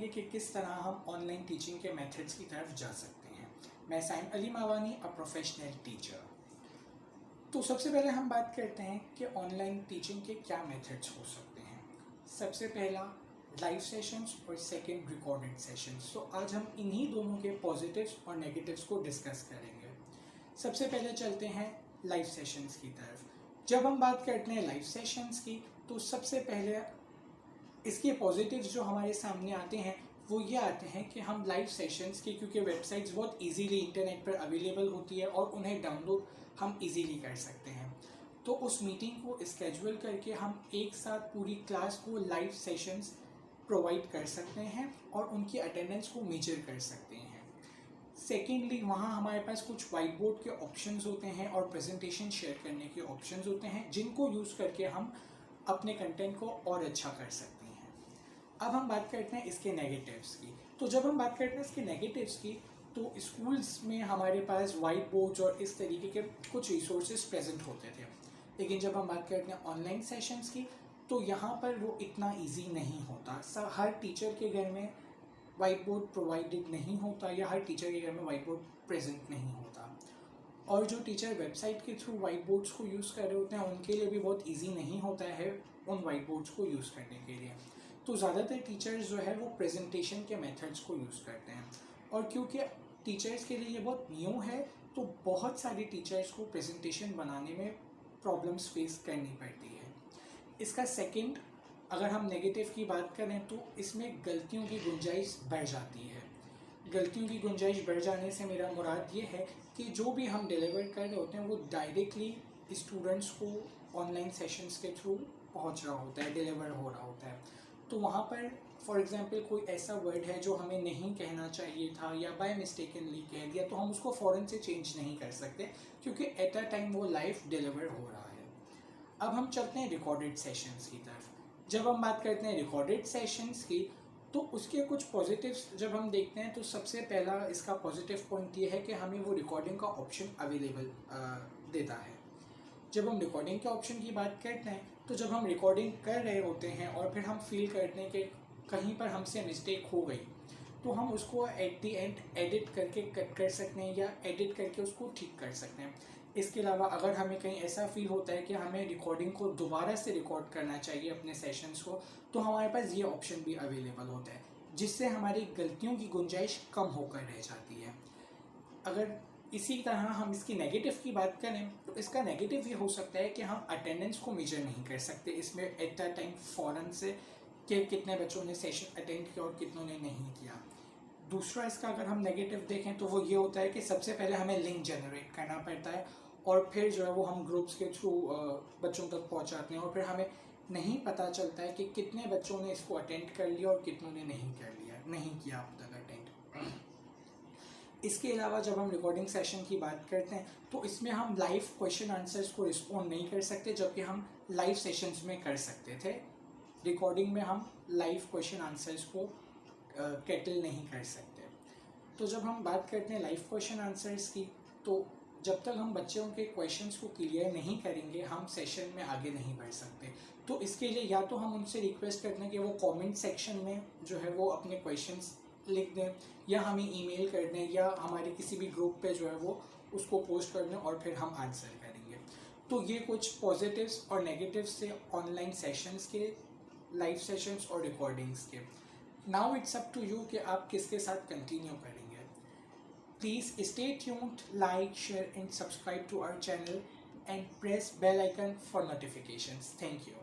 जानेंगे कि किस तरह हम ऑनलाइन टीचिंग के मेथड्स की तरफ जा सकते हैं। मैं Saim Ali Mawani, a professional teacher. तो सबसे पहले हम बात करते हैं कि ऑनलाइन टीचिंग के क्या मेथड्स हो सकते हैं। सबसे पहला लाइव सेशंस और सेकंड रिकॉर्डेड सेशंस। तो आज हम इन्हीं दोनों के पॉजिटिव्स और नेगेटिव्स को डिस्कस करेंगे। सबसे पहले चलते हैं लाइव सेशंस की तरफ। जब हम बात करते हैं लाइव सेशंस की, तो सबसे पहले इसके पॉजिटिव्स जो हमारे सामने आते हैं वो ये आते हैं कि हम लाइव सेशंस की, क्योंकि वेबसाइट्स बहुत इजीली इंटरनेट पर अवेलेबल होती है और उन्हें डाउनलोड हम इजीली कर सकते हैं, तो उस मीटिंग को स्केड्यूल करके हम एक साथ पूरी क्लास को लाइव सेशंस प्रोवाइड कर सकते हैं और उनकी अटेंडेंस को मेजर कर सकते हैं। सेकेंडली, वहाँ हमारे पास कुछ वाइट बोर्ड के ऑप्शंस होते हैं और प्रेजेंटेशन शेयर करने के ऑप्शंस होते हैं, जिनको यूज़ करके हम अपने कंटेंट को और अच्छा कर सकते हैं। अब हम बात करते हैं इसके नेगेटिव्स की। तो जब हम बात करते हैं इसके नेगेटिव्स की, तो स्कूल्स में हमारे पास वाइट बोर्ड्स और इस तरीके के कुछ रिसोर्सेज प्रेजेंट होते थे, लेकिन जब हम बात करते हैं ऑनलाइन सेशंस की, तो यहाँ पर वो इतना इजी नहीं होता। हर टीचर के घर में वाइट बोर्ड प्रोवाइडेड नहीं होता या हर टीचर के घर में वाइट बोर्ड प्रेजेंट नहीं होता, और जो टीचर वेबसाइट के थ्रू वाइट बोर्ड्स को यूज़ कर रहे होते हैं उनके लिए भी बहुत ईजी नहीं होता है उन वाइट बोर्ड्स को यूज़ करने के लिए। तो ज़्यादातर टीचर्स जो है वो प्रेजेंटेशन के मेथड्स को यूज़ करते हैं, और क्योंकि टीचर्स के लिए ये बहुत न्यू है, तो बहुत सारे टीचर्स को प्रेजेंटेशन बनाने में प्रॉब्लम्स फेस करनी पड़ती है। इसका सेकंड, अगर हम नेगेटिव की बात करें, तो इसमें गलतियों की गुंजाइश बढ़ जाती है। गलतियों की गुंजाइश बढ़ जाने से मेरा मुराद ये है कि जो भी हम डिलीवर कर रहे होते हैं वो डायरेक्टली स्टूडेंट्स को ऑनलाइन सेशंस के थ्रू पहुंच रहा होता है, डिलीवर हो रहा होता है। तो वहाँ पर फॉर एग्जांपल कोई ऐसा वर्ड है जो हमें नहीं कहना चाहिए था या बाय मिस्टेकनली कह दिया, तो हम उसको फ़ौरन से चेंज नहीं कर सकते, क्योंकि एट अ टाइम वो लाइव डिलीवर हो रहा है। अब हम चलते हैं रिकॉर्डेड सेशंस की तरफ। जब हम बात करते हैं रिकॉर्डेड सेशंस की, तो उसके कुछ पॉजिटिव्स जब हम देखते हैं, तो सबसे पहला इसका पॉजिटिव पॉइंट ये है कि हमें वो रिकॉर्डिंग का ऑप्शन अवेलेबल देता है। जब हम रिकॉर्डिंग के ऑप्शन की बात करते हैं, तो जब हम रिकॉर्डिंग कर रहे होते हैं और फिर हम फील करते हैं कि कहीं पर हमसे मिस्टेक हो गई, तो हम उसको एट दी एंड एडिट करके कट कर सकते हैं या एडिट करके उसको ठीक कर सकते हैं। इसके अलावा अगर हमें कहीं ऐसा फील होता है कि हमें रिकॉर्डिंग को दोबारा से रिकॉर्ड करना चाहिए अपने सेशंस को, तो हमारे पास ये ऑप्शन भी अवेलेबल होता है, जिससे हमारी गलतियों की गुंजाइश कम होकर रह जाती है। अगर इसी तरह हम इसकी नेगेटिव की बात करें, तो इसका नेगेटिव ये हो सकता है कि हम अटेंडेंस को मेजर नहीं कर सकते इसमें एट अ टाइम फ़ौरन से, कि कितने बच्चों ने सेशन अटेंड किया और कितनों ने नहीं किया। दूसरा इसका अगर हम नेगेटिव देखें, तो वो ये होता है कि सबसे पहले हमें लिंक जनरेट करना पड़ता है और फिर जो है वो हम ग्रुप्स के थ्रू बच्चों तक पहुंचाते हैं, और फिर हमें नहीं पता चलता है कि कितने बच्चों ने इसको अटेंड कर लिया और कितनों ने नहीं किया अब तक अटेंड। इसके अलावा जब हम रिकॉर्डिंग सेशन की बात करते हैं, तो इसमें हम लाइव क्वेश्चन आंसर्स को रिस्पॉन्ड नहीं कर सकते, जबकि हम लाइव सेशंस में कर सकते थे। रिकॉर्डिंग में हम लाइव क्वेश्चन आंसर्स को कैटल नहीं कर सकते। तो जब हम बात करते हैं लाइव क्वेश्चन आंसर्स की, तो जब तक हम बच्चों के क्वेश्चंस को क्लियर नहीं करेंगे, हम सेशन में आगे नहीं बढ़ सकते। तो इसके लिए या तो हम उनसे रिक्वेस्ट करते हैं कि वो कमेंट सेक्शन में जो है वो अपने क्वेश्चंस लिख दें, या हमें ईमेल कर दें, या हमारे किसी भी ग्रुप पे जो है वो उसको पोस्ट कर दें, और फिर हम आंसर करेंगे। तो ये कुछ पॉजिटिव्स और नेगेटिव्स थे ऑनलाइन सेशंस के, लाइव सेशंस और रिकॉर्डिंग्स के। Now it's up to you कि आप किसके साथ कंटिन्यू करेंगे। Please stay tuned, like, share and subscribe to our channel and press bell icon for notifications. Thank you.